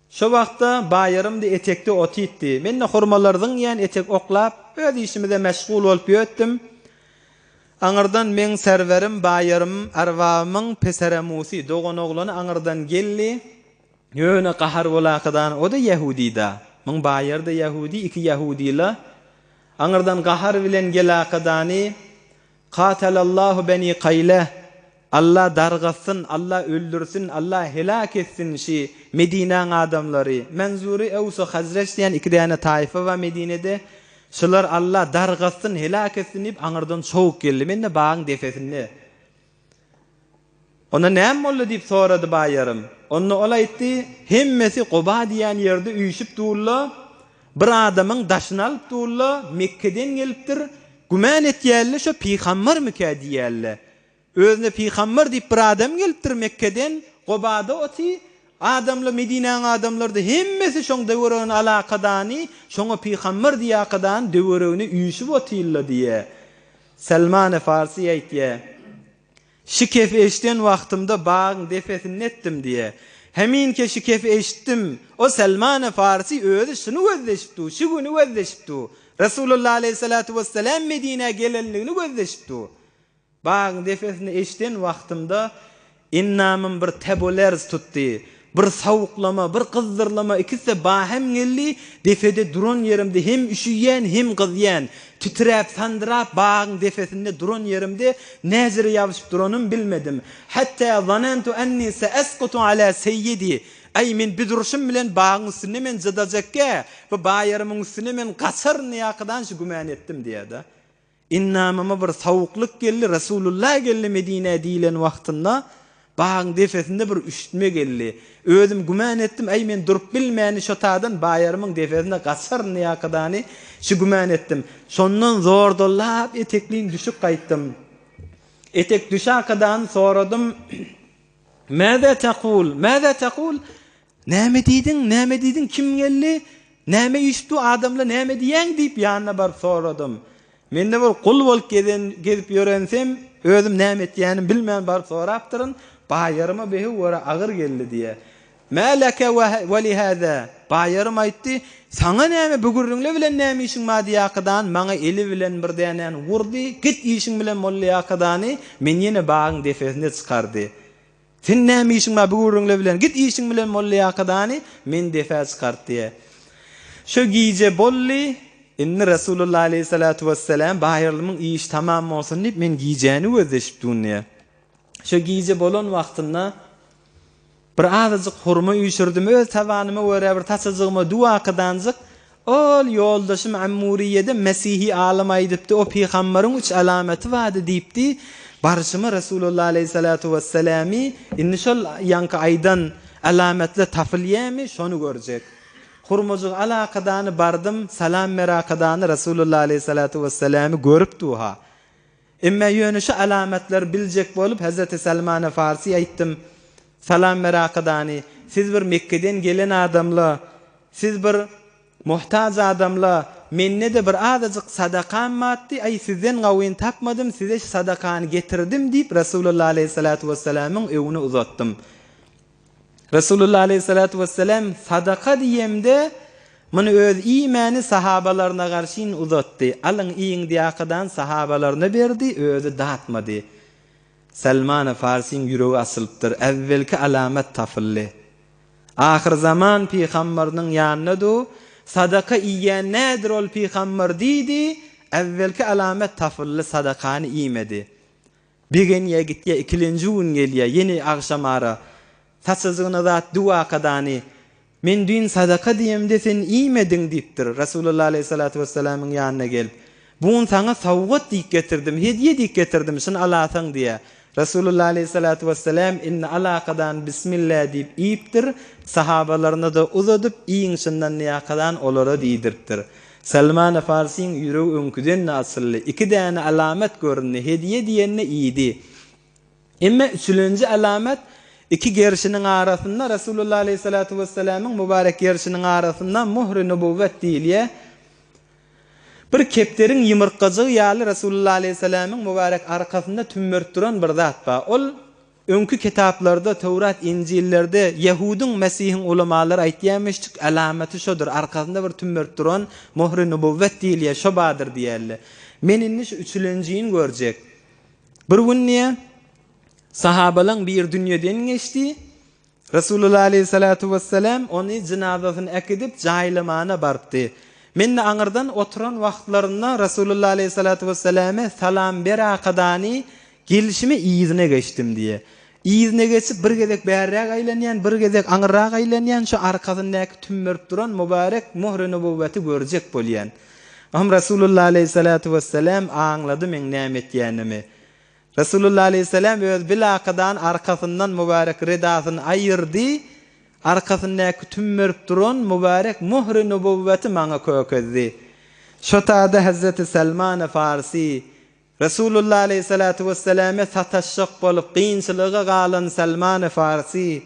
Şu wagtda bayarım da etekde ot ýitdi. Men de hurmalardan ýan etek oklap, öz işimde meşgul bolup ýötdim. Aňyrdan men serwerim bayarım arwamyň peseremusi dogan oglany aňyrdan geldi. Ýöne qahar bolaqydan o da Yahudi da. Men bayar da Yahudi, iki Yahudiler. Aňyrdan qahar bilen gelaqydany qatalallahu bani Qayla. Allah dargasın, Allah öldürsün, Allah helak etsin şi Medine'nin adamları. Menzuri Evsu Hazreç diýen iki däne taifa we Medine'de. Şular Allah dargasın, helak etsin diýip aňyrdan şowuk geldi. Men de bagyň defesinde. Ona näme boldy diýip sorady bayarym. Onu ola etdi, hemmesi Quba diýen ýerde üýşüp durlar. Bir adamyň daşyny alyp durlar, Mekke'den gelipdir. Güman etýärler şo peýgamber mike diýärler. Özüne peýgamber diýip bir adam gelipdir Mekke'den, Qubada oti. Adamla Medine'nin adamları da hemmesi şoň döwürüň alakadany, şoňa peýgamber diýakadan döwürüni üýşüp otýarlar diye. Salman-ı Farsi aýtdy. Şikefi eşden wagtymda bagyň defesini etdim diye. Hemin ke şikefi eşitdim. O Salman-ı Farsi özü şunu gözleşipdi, şu günü gözleşipdi. Resulullah Aleyhissalatu vesselam Medine'ye gelenligini gözleşipdi. Bagyň defesini eşden wagtymda innamym bir tebulers tutdy. bir sawuklama, bir kızdırlama, ikisi bahem gelli, defede duran yerimde hem üşüyen hem kızyan, titrep sandırap bağın defesinde duran yerimde nezire yavuşup duranım bilmedim. Hatta zanantu enni seeskutu ala seyyidi. Ay men biduruşum bilen bağın üstüne men zadacakke, bu bayarımın üstüne men kasır niyakadan şu güman ettim diye da. İnnamama bir savukluk gelli, Resulullah gelli Medine diyilen vaktında, bağın defesinde bir üşütme gelli. Özüm güman ettim, ay men durup bilmeyeni şotadan bayarımın defesinde kasır niyakadan şu güman ettim. Sondan zor dollap etekliğin düşüp kayttım. Etek düşakadan soradım, Mâze tekul? Mâze tekul? Näme diýdin? Kim geldi? Näme iştu adamla näme diýen diýip ýanyna bar soradım. Mende bir kul bolup gezip ýörensem, özüm näme etýänim bilmän bar sorapdyryn. Baýaryma behi wara agyr geldi diýe. Mäleke we lihada? Baýarym aýtdy, "Saňa näme bugürüňle bilen näme işiň ma diýakadan, maňa eli bilen bir dänen wurdy, git işiň bilen molla ýakadany, men ýene bagyň defesinde çykardy." Sen näme işiň ma bugürüňle bilen git işiň bilen molla ýakadany men defas çykart diye. Şo giýje bolly, inni Rasulullah aleyhissalatu vesselam baýarlymyň iş tamam bolsun diýip men giýjäni özleşip dünýä. Şo giýje bolan wagtynda bir azyk hurma üýşürdim, öz tabanyma wara bir taçajygyma dua kıdanjyk. Ol ýoldaşym Ammuriýede Mesihi alam aýdypdy, o peýgamberiň 3 alameti wady diýipdi. Barışımı Resulullah aleyhissalatu vesselami inni şol yankı aydan alametle tafiliyemi şonu görecek. Hurmacık alakadanı bardım, salam merakadanı Resulullah aleyhissalatu vesselami görüp duha. Imme yönü şu alametler bilecek bolup Hazreti Salman-ı Farsi aýtdym. Salam merakadanı, siz bir Mekke'den gelen adamla, siz bir muhtaç adamla, menne de bir azyk sadakam matdi, ay sizden gawyn tapmadım, size sadakany getirdim diýip Resulullah aleyhissalatu vesselamyň öwüne uzatdym. Resulullah aleyhissalatu vesselam sadaka diýemde muny öz iýmany sahabalaryna garşy uzatdy. Alyň iýiň diýakadan sahabalaryna berdi, özü datmady. Salman-ı Farsiň ýüregi asylypdyr. Äwvelki alamet tafylly. Ahir zaman peýgamberiniň ýanyna do sadaka iýen nädir ol peýgamber diýdi, äwvelki alamet tafylly sadakany iýmedi. Begen ýa gitýä ikilenji gün gelýär, ýene agşamara taçyzygyna zat dua kadany. Men dün sadaka diýemde sen iýmedin diýipdir. Resulullah aleyhissalatu vesselamyň ýanyna gelip, "Buň saňa sowgat diýip getirdim, hediýe diýip getirdim, şunu alasaň" diýe. Resulullah aleyhissalatu vesselam inna alaqadan bismillah diýip iýipdir. Sahabalaryna da uzadyp iýiň şundan ýakadan olara diýdiripdir. Salman-ı Farsiň ýüregi öňküden nasylly iki däne alamet görünni, hediýe diýenne iýdi. Emme üçüncü alamet iki gerşiniň arasynda Resulullah aleyhissalatu vesselamyň mübarek gerşiniň arasynda muhry nubuvvet diýilýär. Bir kepteriň ýymyrkajagy ýaly Resulullah aleyhissalamyň mübarek arkasynda tümmürp duran bir zat bar. Ol öňkü kitaplarda, Tewrat, İncillerde Yahudyň Mesihiň ulemalary aýtýarmyşdyk, alameti şodur, arkasynda bir tümmürp duran muhry nubuvvet diýilýär, şo badyr diýerler. Men indi şu üçünciýini görjek. Bir günniýe sahabalaryň bir dünýeden geçdi. Resulullah aleyhissalatu vesselam ony jinazasyny ekidip jaýlamana barpdy. Men aňyrdan oturan wagtlarynda Resulullah aleyhissalatu vesselame salam berakadany gelişime iýizine geçdim diye. Iýizine geçip bir gezek bärräk aýlanýan, bir gezek aňyrak aýlanýan şu arkasyndaky tümmürp duran mübarek muhry nubuvveti görjek bolýan. Am Resulullah aleyhissalatu vesselam aňlady men näme etýänimi. Resulullah aleyhissalam öz bilakadan arkasyndan mübarek redasyny aýyrdy. Arkasyndaky tümmürp duran mübarek muhry nubuvveti maňa kökezdi. Şotada Hazreti Salman-ı Farsi Resulullah aleyhissalatu vesselame sataşşak bolup qiyinçylyga galan Salman-ı Farsi,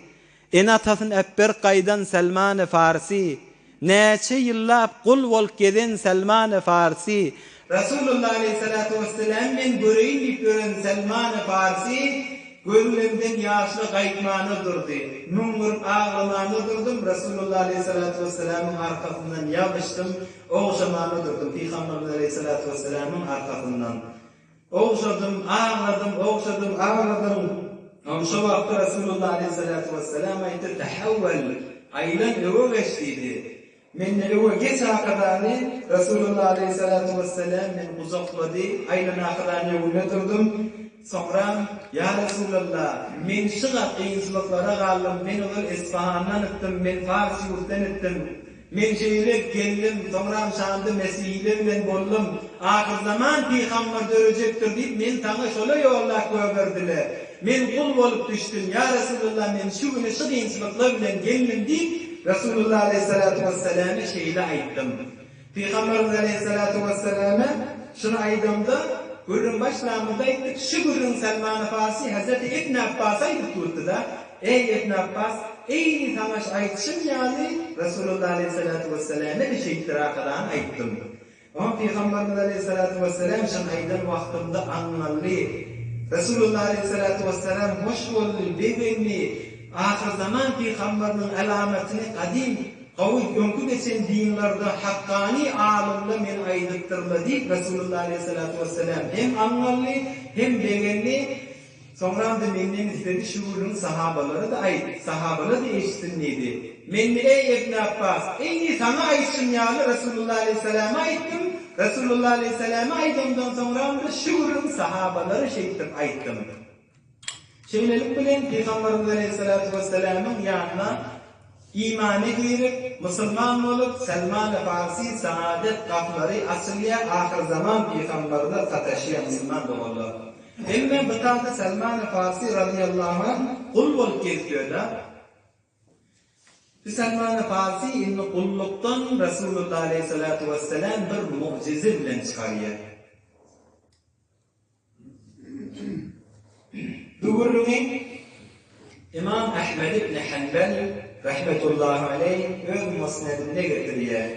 enatasyn öpber gaýdan Salman-ı Farsi, näçe ýyllap kul bolup geden Salman-ı Farsi, Resulullah aleyhissalatu vesselam men göreýin diýip gören Salman-ı Farsi gözlerimden ýaşly gaýtmany durdy. Müňür ağlamany durdum. Resulullah aleyhissalatu vesselamyň arkasyndan ýabyşdym, oňşamany durdum. Peýgamber aleyhissalatu vesselamyň arkasyndan. Oňşadym, ağladım, ağladım. Şu vaqtda Rasulullah aleyhissalatu vesselam aytdı, "Tahawwal, aylan öwe geçdiydi." Men öwe geç akadarni Rasulullah aleyhissalatu vesselam men uzakladı, aylan akadarni öwletdirdim. Sonra ya Rasulullah, men şıqa qiyinçılıklara galdım, men ol Isfahandan etdim, men Fars yurtdan etdim. Men şeýle geldim, sonra şandy Mesihile bilen boldum. Ahir zaman Peygamber dörejekdir diýip men taňa şola ýollap göberdiler. Men kul bolup düşdüm. Ya Rasulullah, men şu güni şu qiyinçylyklar bilen geldim diýip Rasulullah aleyhissalatu vesselam'a şeýle aýtdym. Peygamber aleyhissalatu vesselam'a şunu aýdymda, görün başlamında aýtdyk, şu görün Salman Farsi Hazreti İbn Abbas aýdyp durdy-da, "Ey İbn Abbas, eyni tamaş aýtşym ýaly Rasulullah aleyhissalatu vesselam'a bir şey itirakadan aýtdym." Ama Peygamber aleyhissalatu vesselam şunu aýdan wagtymda anlaly. Rasulullah aleyhissalatu vesselam hoş boldy, begenli, ahir zaman Peygamberiniň alamatini qadim, qawy öňkü geçen dinlerde haqqani alimler men aýdypdyrlar diýip Rasulullah aleyhissalatu vesselam hem anlaly hem begenli. Sonra da menden istedi şu gurun sahabaları da aýt, sahabalar da eşitdiňdi. Men ey Ibn Abbas, eyni sana aýtşym ýaly Rasulullah aleyhissalama aýtdym. Rasulullah aleyhissalama aýdymdan sonra da şu gurun sahabalary şeýtip aýtdym. Şeýlelik bilen Peygamber aleyhissalatu vesselamyň ýanyna imany girip, musulman bolup, Salman Farsi saadet gaplary asylya ahir zaman Peygamberler gataşýan musulman boldy. Emme bıtaqda Salman Farsi radıyallahu anh kul bolup gezýärler. Salman Farsi inni kullukdan Rasulullah aleyhissalatu vesselam bir mucize bilen çıkarýar. Dugurluğun İmam Ahmed ibn Hanbal rahmetullahi aleyh öz musnedinde getirýär.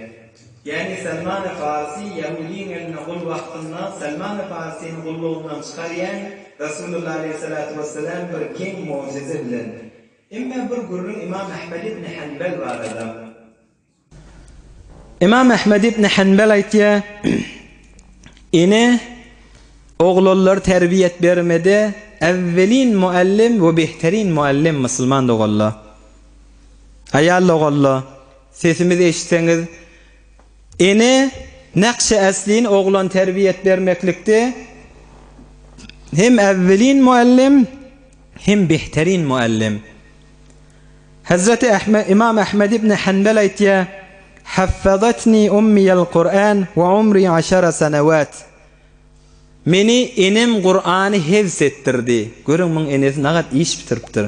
Yani Salman Farsi Yahudiň eline kul wagtynda Salman Farsiň kulluğundan çıkarýan Rasulullah aleyhissalatu vesselam bir keng mucize bilen. Emma bir gurrun İmam Ahmed ibn Hanbal bar adam. İmam Ahmed ibn Hanbal aýtýar, "Ine oğullar terbiyet bermede evvelin muallim ve behterin muallim musulman dogalla. Ayal dogalla. Sesimizi eşitseňiz, ene nakşe eslin oğlan terbiyet bermeklikde hem evvelin muallim hem behterin muallim." Hazreti İmam Ahmed ibn Hanbal aýtýar, "Haffazatni ummiyal Qur'an ve umri 10 senevat." Meni enem Qur'any hevsettirdi. Görüň men enes nagat iş bitiripdir.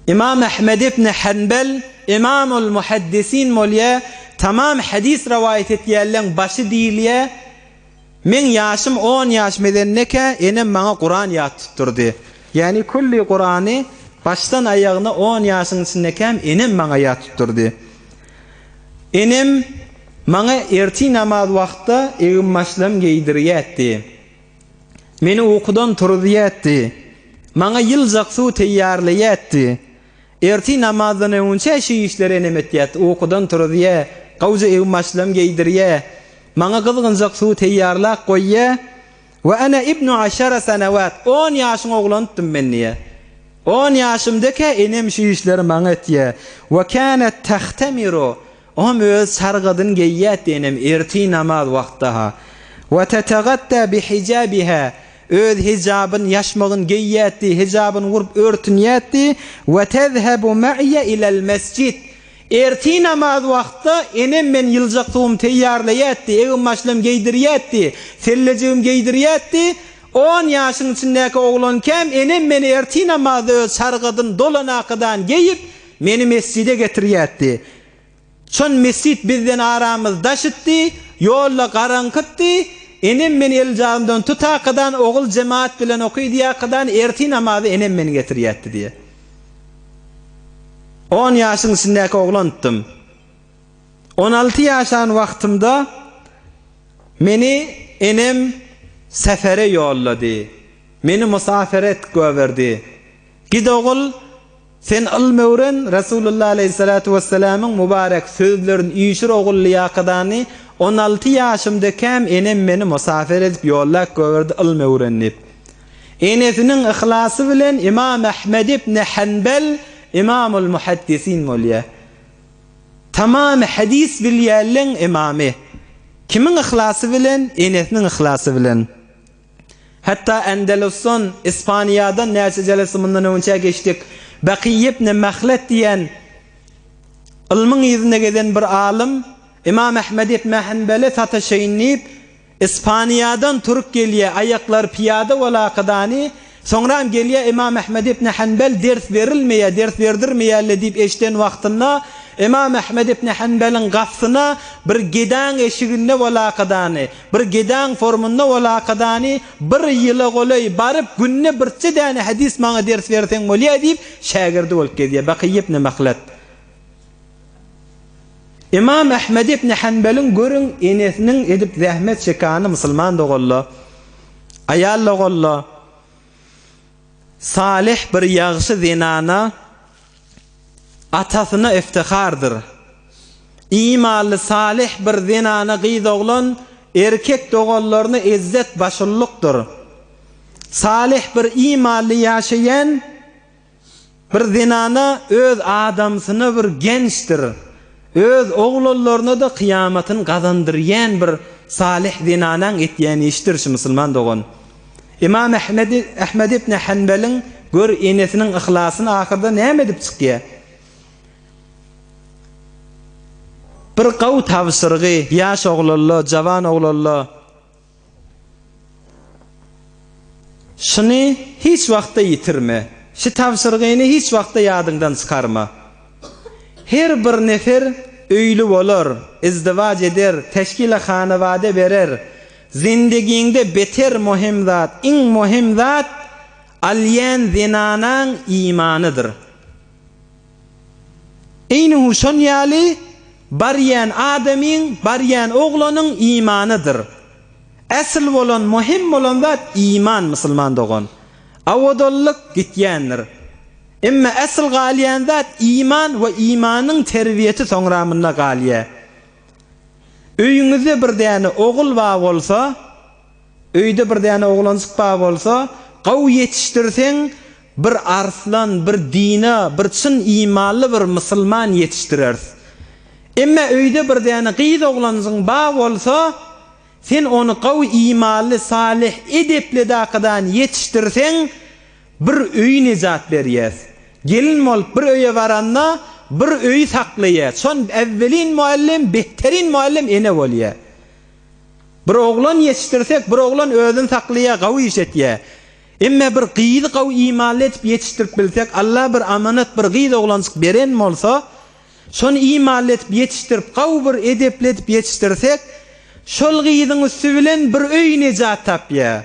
İmam Ahmed ibn Hanbal İmamul Muhaddisin molya tamam hadis rivayet etýärleň başı diýilýär. Men ýaşym 10 ýaş medenneke enem maňa Qur'an ýatdypdyrdy. Yani kulli Qur'any başdan aýagyna 10 ýaşyň içindekem enem maňa ýatdypdyrdy. Enem maňa erti namaz wagtda egim maşlam geydirýärdi. Meni ukudan turdyýärdi. Maňa ýyljak suw teýýarlaýärdi. Erti namazdan öňçe şu işleri enem etýärdi. Ukudan turdyýar, gawja egim maşlam geydirýär. Maňa gyzgynjak suw teýýarlap goýýar. Ve ana ibnu 10 senevat. 10 ýaşyň oglandym men niye? 10 ýaşymdake enem şu işleri maňa etýär. Ve kanat tahtamiru. Om öz sargadyn geýýärdi enem erti namaz wagtda. Ve tatagatta bi hijabiha. Öz hijabyn ýaşmagyn geýýärdi, hijabyn gurup örtünýärdi. Ve tezhabu ma'iya ilal mescid. Erti namaz wagtda enem men ýyljak-suwum teýýarlaýardy, egim maşlam geydirýärdi, sellejigim geydirýärdi. 10 ýaşyň içindäki oglan kem enem meni erti namazy öz sargadyn dolanakadan geyip meni mescide getirýärdi. Şon mescid bizden aramyz daşytdy, ýolla garankypdy. Enem meni eljamdan tutakadan ogul jemaat bilen okuýdýakadan erti namazy enem meni getirýärdi diýe. 10 ýaşyň içindäki oglandym. 16 ýaşan wagtymda meni enem sefere ýollady. Meni musafiret göberdi. Gidogul sen ilmewren Rasulullah aleyhissalatu vesselamyň mübarek sözlerini ýyşyr ogullyakadany 16 ýaşymda kem enem meni musafir edip ýollap göberdi ilmewrenip. Enesinin ihlasy bilen İmam Ahmed ibn Hanbel İmamul Muhaddisin bolýar. Tamam hadis bilýärliň imamy. Kimin ihlasy bilen? Enesinin ihlasy bilen. Hatta Endelusun, İspaniýadan näçe jelesi mundan önce geçdik. Baqiy ibn Makhlad diýen ilmiň ýüzüne geden bir alim İmam Ahmed ibn Hanbel'e sataşaýynyp İspaniýadan turup gelýär, aýaklary piyada bolakydany. Soňram gelýär İmam Ahmed ibn Hanbel ders berilmeýär, ders berdirmeýärler diýip eşden wagtynda İmam Ahmed ibn Hanbel'in gafsyna bir gedan eşiginde bolakydany, bir gedan formunda bolakydany bir ýyla golay baryp günne birçe däne hadis maňa ders berseň bolýar diýip şagirdi bolup gelýär. Baqiy ibn Makhlad. İmam Ahmed ibn Hanbel'in görün enesinin edip zahmet çekany musulman dogalla. Ayal dogalla. Salih bir ýagşy zinana atasyna iftihardır. İmanly salih bir zinana gyz oglan erkek dogallaryna izzet başyllykdyr. Salih bir imanly ýaşaýan bir zinana öz adamsyny bir gençdir. Öz oğullarına da kıyamatın kazandıryan bir salih zinanaň etýän işdir şu musulman dogan. İmam Ahmed ibn Hanbel'in gör enesinin ihlasını ahirde näme edip çykýar? Bir gaw tawsyrgy, ýaş oğullar, jawan oğullar. Şunu hiç wagtda ýitirme. Şu tawsyrgyny hiç wagtda ýadyňdan çykarma. Her bir nefer öýlü bolar, izdivac eder, teşkile hanawada berer. Zindigiňde beter muhim zat, iň muhim zat alýan zinanaň imanydyr. Eýni şon ýaly barýan adamyň, barýan oglanyň imanydyr. Asl bolan, muhim bolan zat iman musulman dogan. Awodollyk gitýändir. Emma asl galyan zat iman ve imanın terbiyeti soňramynda galýar. Öýüňizde bir däne ogul bar bolsa, öýde bir däne oglançyk bar bolsa, gaw ýetişdirseň bir arslan, bir dina, bir çyn imanly bir musulman ýetişdirersiz. Emma öýde bir däne gyz oglançyň bar bolsa, sen onu gaw imanly, salih, edepli daqydan ýetişdirseň bir öýü nijat berýäs. Gelin bolup bir öýe baranna bir öýü saklaýar. Şon evvelin muallim, behterin muallim ene bolýar. Bir oglan ýetişdirsek, bir oglan özüni saklaýar, gawy iş etýär. Emma bir gyzy gaw imanly etip ýetişdirip bilsek, Allah bir amanat bir gyz oglançyk beren bolsa, şonu imanly etip ýetişdirip, gaw bir edepli etip ýetişdirsek, şol gyzyň üstü bilen bir öýü nijat tapýar.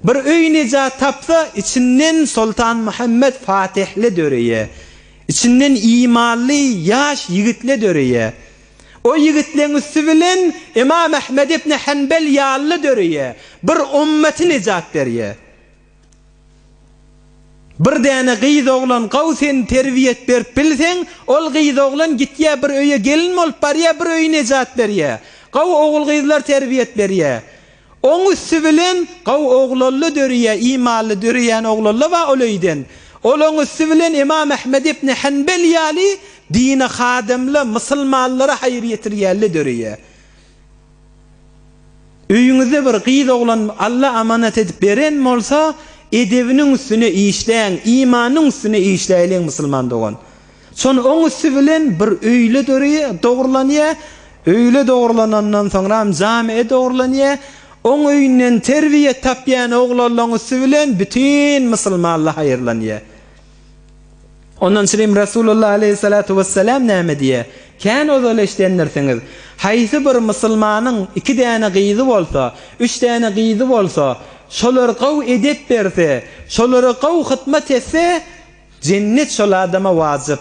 Bir öýü nijat tapsa, içinden Sultan Muhammed Fatihli döreýär. İçinden imanly ýaş ýigitli döreýär. O ýigitleň üstü bilen İmam Ahmed ibn Hanbel ýaly döreýär. Bir ummeti nijat berýär. Bir däne gyz oglan gawsen terbiýet berip bilseň, ol gyz oglan gitýär bir öýe gelin bolup barýar, bir öýü nijat berýär. Gaw ogul gyzlar terbiýet berýär. Oň üstü bilen gaw oglanly döreýär, imanly döreýän oglanlar we oleyden. Olaň üstü bilen İmam Ahmed ibn Hanbel ýaly dine hadimli musulmanlara haýyr ýetirýärli döreýär. Öýüňizde bir gyz oglan Allah amanat edip beren bolsa, edebiniň üstüne işleň, imanyň üstüne işleýän musulman dogan. Şon oň üstü bilen bir öýle döreýär, dogrulanýar. Öýle dogrulanandan soňra jamiye dogrulanýar. Oň öýünden terbiýet tapýan oglanlaryň üstü bilen bütün musulmanlar haýyrlanýar. Ondan sonra Rasulullah aleyhissalatu vesselam näme diýär? Kän ozal eşdenlersiňiz, haýsy bir musulmanyň 2 däne gyzy bolsa, 3 däne gyzy bolsa, şolar gaw edep berse, şolara gaw hytmat etse, cennet şol adama wajyp.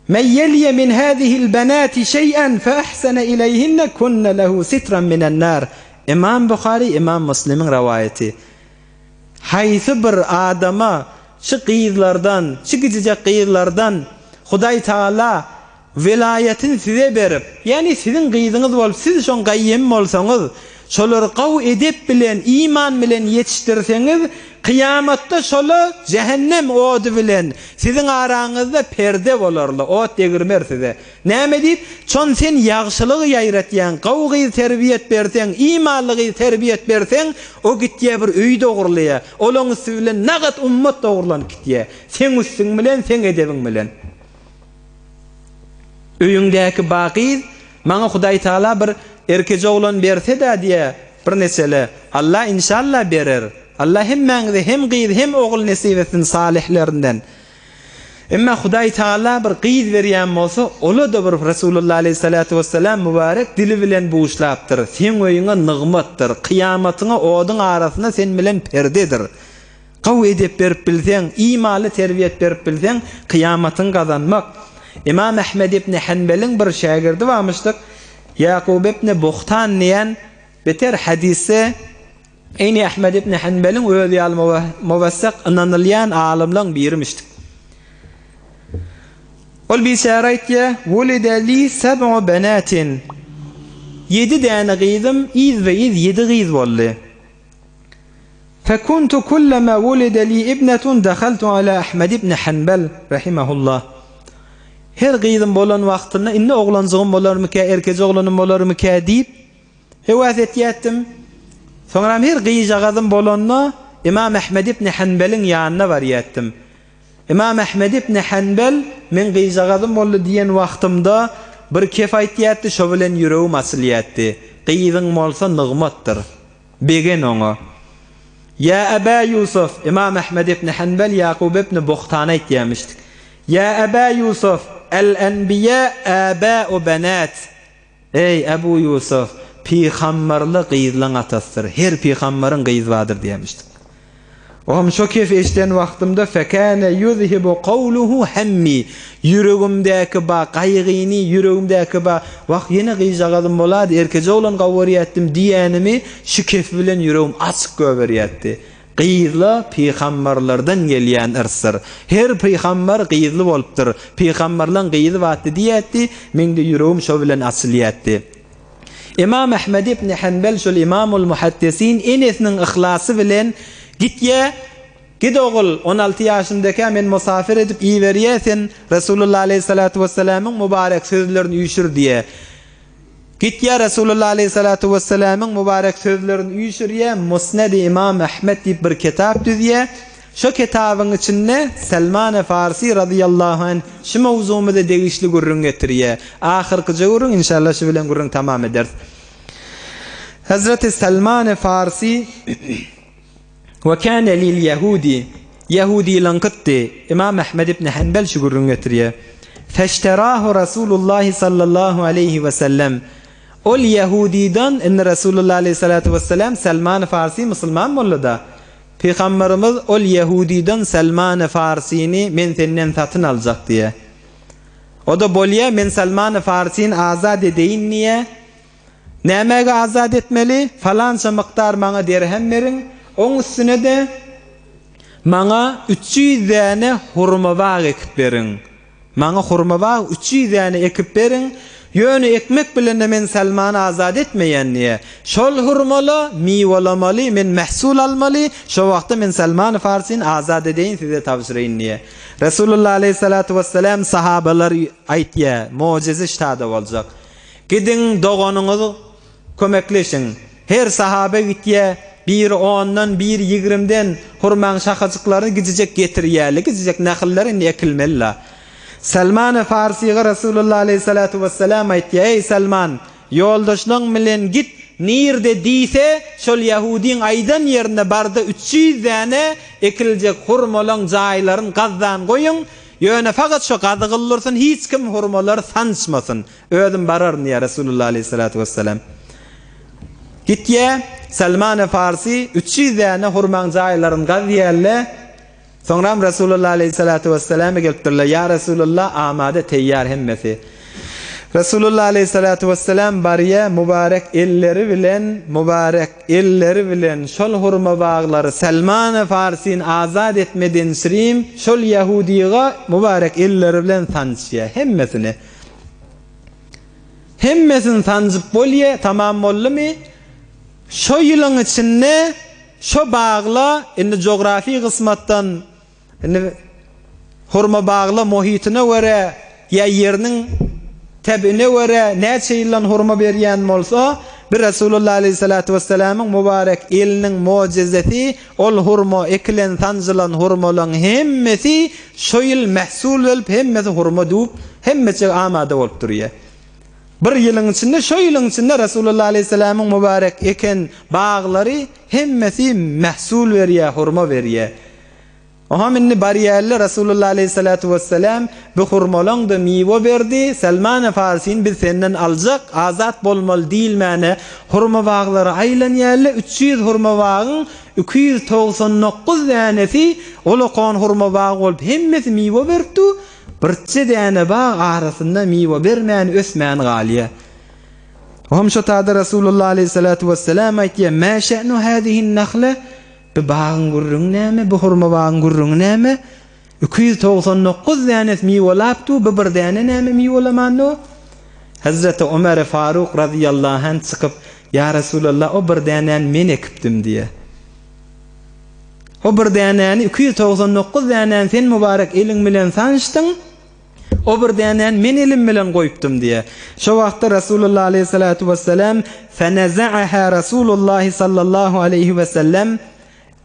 Men yeliye min hadihi'l banati şey'an fa ahsana ilayhinna kunna lahu sitran minan nar. İmam Bukhari, İmam Müslim'in rivayeti. Haýsy bir adama şu gyzlardan, şu gijek gyzlardan Hudaý Taala velayetini size berip, yani sizin gyzyňyz bolup, siz şon gaýym bolsaňyz, şolary gaw edep bilen, iman bilen yetiştirseňiz, kıyamatda şola cehennem odu bilen sizin araňyzda perde bolarly, ot degirmer size. Näme diýip? Çon sen ýagşylygy ýaýratýan, gawgy terbiyet berseň, imanlygy terbiyet berseň, o gitýär bir öý dogurlaya. Olaň üstü bilen nagat ummat dogurlanyp gitýär. Sen üstüň bilen, sen edebiň bilen. Öýüňdäki baqiz, maňa Hudaý Taala bir erkeje oglan berse-de diýe bir nesele, Allah inşallah berer. Allah hemmeňize hem gyz hem ogul nesip etsin salihlerinden. Emma Hudaý Taala bir gyz berýän bolsa, ola da bir Rasulullah aleyhissalatu vesselam mübarek dili bilen buýuşlapdyr. Sen öýüňe nygmatdyr. Kıyamatyňa oduň arasyna sen bilen perdedir. Gaw edip berip bilseň, imanly terbiyet berip bilseň, kıyamatyň gazanmak. İmam Ahmed ibn Hanbal'ın bir şagirdi varmışdyk. Yaqub ibn Buhtan diýen beter hadise Eyni Ahmed ibn Hanbal'ın öýdi al-Muwassaq inanylýan alimlaryň birimişdik. Ol biçara aýtdy, "Wulida li 7 banatin." 7 däne gyzym, iz we iz 7 gyz boldy. "Fekuntu kullama wulida li ibnatun dakhaltu ala Ahmed ibn Hanbal rahimahullah." Her gyzym bolan wagtynda inne oglanjygym bolarmyka, erkeje oglanym bolarmyka diýip hewat etýätdim. Soňra her gyjagazym bolanna İmam Ahmed ibn Hanbal'ın ýanyna barýatdym. İmam Ahmed ibn Hanbal men gyjagazym boldy diýen wagtymda bir kef aýtýatdy, şo bilen ýüregim açylýatdy. Gyzyň bolsa nygmatdyr. Begen oňa. Ya Aba Yusuf, İmam Ahmed ibn Hanbal Yaqub ibn Buhtan aýtýarmışdy. Ya Aba Yusuf, el-enbiya aba'u banat. Ey Abu Yusuf, peygamberli gyzlaň atasydyr. Her peýgamberin gyzy bardyr diýmişdi. Oğam şo kef eşden wagtymda fekane yuzhibu qawluhu hammi. Yüregimdäki ba gaýgyny, yüregimdäki ba waq ýene gyjagazym bolady, erkeje olan gawrýatdym diýänimi şu kef bilen yüregim açyk göberýärdi. Gyzla peýgamberlerden gelýän irsir. Her peýgamber gyzly bolupdyr. Peýgamberlaň gyzy batdy diýätdi, meňde yüregim şo bilen açylýatdy. İmam Ahmed ibn Hanbal şol imamul muhaddisin enesiniň ihlasy bilen gitýä, gidogul 16 ýaşymdäki men musafir edip iýberýäsen Rasulullah aleyhissalatu vesselamyň mübarek sözlerini üýşür diýe. Gitýä Rasulullah aleyhissalatu vesselamyň mübarek sözlerini üýşürýä, Musnad-i İmam Ahmed diýip bir kitap düzýä. Şo kitabyň içinde Salman-ı Farsi radıyallahu anh şu mawzumyda degişli gurrun getirýär. Ahyrky jogurun inşallah şu bilen gurrun tamam eder. Hazreti Salman-ı Farsi ve kana lil yahudi yahudi lanqatti İmam Ahmed ibn Hanbal şu gurrun getirýär. Feşterahu Rasulullah sallallahu aleyhi ve sellem. Ol Yahudidan in Rasulullah aleyhissalatu vesselam Salman-ı Farsi musulman boldy. Peygamberimiz ol Yahudidan Salman-ı Farsi'ni men senden satın alacak diye. O da bolýa men Salman-ı Farsi'ni azad edeýin niye? Nämäge azad etmeli? Falança miktar maňa derhem berin. Oň üstüne de maňa 300 däne hurma bag ekip berin. Maňa hurma bag 300 däne ekip berin. Ýöne ekmek bilen men Salmany azad etmeýän niye? Şol hurmaly, miwalamaly, men mahsul almaly. Şo wagtda men Salman-ı Farsi'ni azad edeýin size tawsiryn niye? Rasulullah aleyhissalatu vesselam sahabalar aýtýar, mojize ştada boljak. Gidin doganyňyzy kömekleşin. Her sahabe gitýär, bir 10-dan, bir 20-den hurmaň şahajyklaryny gidijek getirýärli, gidijek nahillerini ekilmeli. Salman-ı Farsi'ye Rasulullah aleyhissalatu vesselam aýtdy, ey Salman, yoldaşlaryň bilen git, nirde diýse, şol Yahudiň aýdan ýerine barda 300 däne ekiljek hurmalaryň jaýlaryny gazdan goýun, ýöne faqat şo gazygyllarsyn, hiç kim hurmalar sançmasyn. Ödüm barar niýe Rasulullah aleyhissalatu vesselam. Gitýä, Salman-ı Farsi 300 däne hurmaň jaýlaryny gazýarly. Soňra Rasulullah aleyhissalatu vesselam'a gelipdirler. Ya Rasulullah amade teyyar hemmesi. Rasulullah aleyhissalatu vesselam barya mübarek elleri bilen şol hurma baglary Salman-ı Farsi'ni azad etmeden sirim şol Yahudiýe mübarek elleri bilen tanışýar hemmesini tanjyp bolýa, tamam boldymy? Şo ýylyň içinde şo bagla indi jografi kısmatdan indi hurma bagla muhitine göre ya yerinin tebine göre näçe ýyllan hurma berýän bolsa bir Rasulullah aleyhissalatu vesselam'ın mübarek elinin mucizesi ol hurma ekilen tanjylan hurmaların hemmesi şo ýyl mahsul bolup hemmesi hurma dup hemmesi amada bolup durýar. Bir ýylyň içinde şo ýylyň içinde Rasulullah aleyhissalam'ın mübarek eken baglary hemmesi mahsul berýär, hurma berýär. Oha minni bariyerli Rasulullah aleyhissalatu vesselam bu hurmalan da miwa berdi. Salman Farsi'nin biz senden alacak azat bolmaly diýilmäne hurma baglary aýlanýarly 300 hurma bagın 299 danesi olaqan hurma bagy bolup hemmesi miwa berdi. Birçe däne bag arasynda miwa bermän ösmän galýa. Hom şo taada Rasulullah aleyhissalatu vesselam aýtdy: "Ma şa'nu hadihi an-nakhla?" Bu bağın gurrun näme, bu hurma bağın gurrun näme? 299 danes miwalaptu, bu bir dane näme miwalamanno? Hazreti Ömer Faruk radıyallahu anh çıkıp, "Ya Resulallah, o bir danen men ekipdim" diye. O bir danen 299 danen sen mübarek elin bilen sanıştın. O bir danen men elim bilen goýupdym diye. Şo wagtda Rasulullah aleyhissalatu vesselam "Fanaza'aha Rasulullah sallallahu aleyhi ve sellem"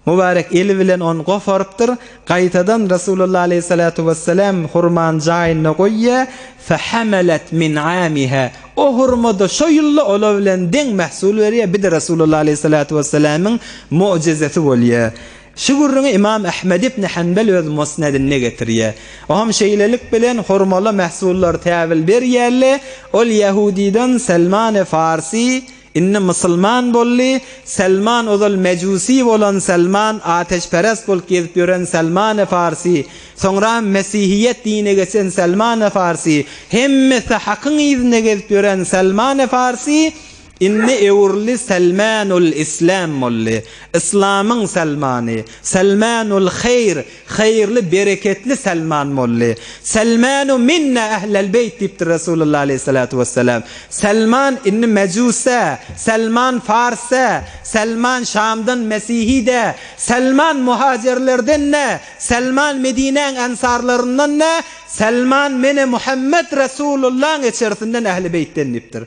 mübarek eli bilen on gofarypdyr. Gaýtadan Rasulullah aleyhissalatu vesselam hurman jaýyna goýýa, "Fahamalat min 'amiha." O hurmada şo ýylla ola bilen deň mahsul berýär. Bir de Rasulullah aleyhissalatu vesselam'ın mucizesi bolýar. Şu gurrunu İmam Ahmed ibn Hanbal öz musnadine getirýär. Oham şeýlelik bilen hurmaly mahsullar täwil berýärler. Ol Yahudidan Salman Farsi inni musulman bolly. Salman ozal mecusi bolan Salman, ateşperest bolup gezip ýören Salman Farsi, soňra Mesihiyet dine geçen Salman Farsi, hemmesi hakyň ýüzüne gezip ýören Salman Farsi, inni ewurli Salmanul İslam bolly. İslamyň Salmany, Salmanul Hayr, hayrly bereketli Salman bolly. Salmanu minna ahlal beyt dipdir Rasulullah aleyhissalatu vesselam. Salman inni mecusa, Salman Farsa, Salman Şam'dan Mesihide, Salman muhacirlerden ne, Salman Medine'nin ensarlarından ne, Salman mene Muhammed Resulullah'ın içerisinden ahli beytten dipdir.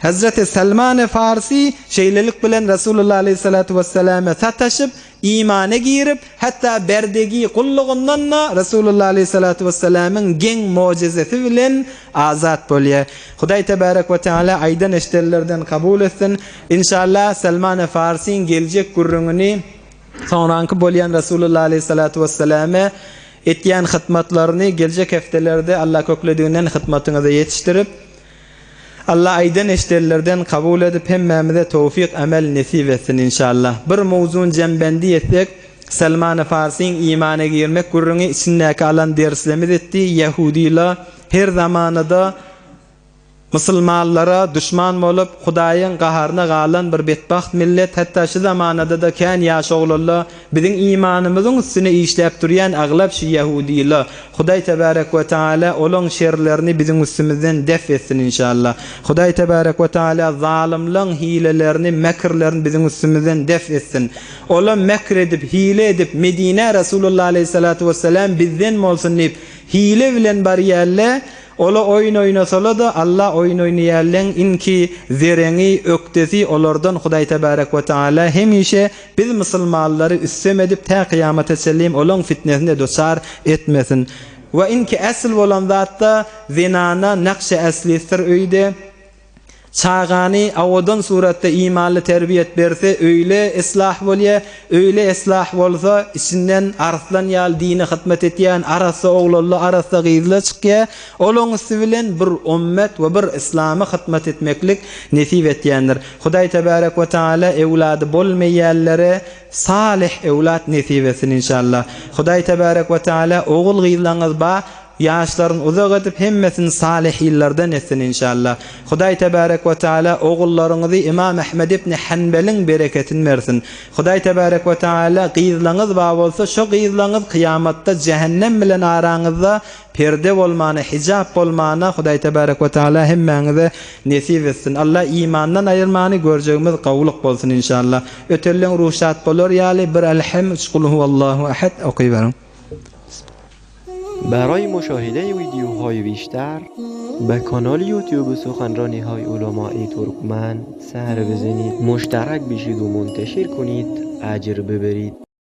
Hazreti Salman Farsi şeýlelik bilen Rasulullah aleyhissalatu vesselam'a sataşyp imana girip hatta berdegi kullugundan Rasulullah aleyhissalatu vesselam'ın geň mucizesi bilen azat bolýar. Hudaý tebarek we taala aýdan eşderlerden kabul etsin. İnşallah Salman Farsi'nin geljek gurrungyny soňranky bolýan Rasulullah aleyhissalatu vesselam'a etýän hyzmatlaryny geljek heftelerde Allah köklediğinden hyzmatyňyza ýetişdirip Allah aýdan eşderlerden kabul edip hemmemize tawfik amel nesip etsin inşallah. Bir mowzun jembendi etsek, Salman Farsi'nin imana girmek gurruny içindäki alan derslemiz etdi. Yahudiler her zamanada musulmanlara düşman bolup Hudaýyň gaharyna galan bir betbaht millet, hatda şu zamanada da kän ýaşaglar biziň imanymyzyň üstüne işläp durýan aglap şu Yahudiler. Hudaý tebarek we taala olaň şerlerini biziň üstümizden def etsin inşallah. Hudaý tebarek we taala zalimlaryň hilelerini, mekirlerini biziň üstümizden def etsin. Olar mekr edip, hile edip Medine Rasulullah aleyhissalatu vesselam bizden bolsun diýip hile bilen barýarlar. Ola oyun oynasala da Allah oyun oynaýarlar inki zereni öktesi olardan Hudaý tebarek we taala hemişe biz musulmanlary üssem edip ta kıyamata selim olan fitnesine dosar etmesin. Ve inki asl bolan zatda zinana nakşe aslistir öýde çağany awadan suratda imanly terbiyet berse öyle islah bolýar, öyle islah bolsa içinden arslan ýal dine hyzmat etýän arasy oglanlar arasy gyzlar çykýar. Olaň bilen bir ummet we bir islamy hyzmat etmeklik nesip etýändir. Hudaý tebarek we taala ewlady bolmaýanlary salih ewlat nesip etsin inşallah. Hudaý tebarek we taala ogul gyzlaňyz ba yaşlarını uzak edip hemmesini salih illerden etsin inşallah. Hudaý tebarek we taala ogullarynızı İmam Ahmed ibn Hanbal'ın bereketini versin. Hudaý tebarek we taala gyzlaňyz ba bolsa şo gyzlaňyz kıyamatda cehennem bilen araňyzda perde bolmany, hijab bolmana Hudaý tebarek we taala hemmeňize nesip etsin. Allah imandan aýyrmany görjegimiz gowluk bolsun inşallah. Ötellen ruhsat bolar ýaly bir alham qul huvallahu ahad oky berin. برای مشاهده ویدیوهای بیشتر به کانال یوتیوب سخنرانی های علمای ترکمن سر بزنید، مشترک بشید و منتشر کنید، اجر ببرید.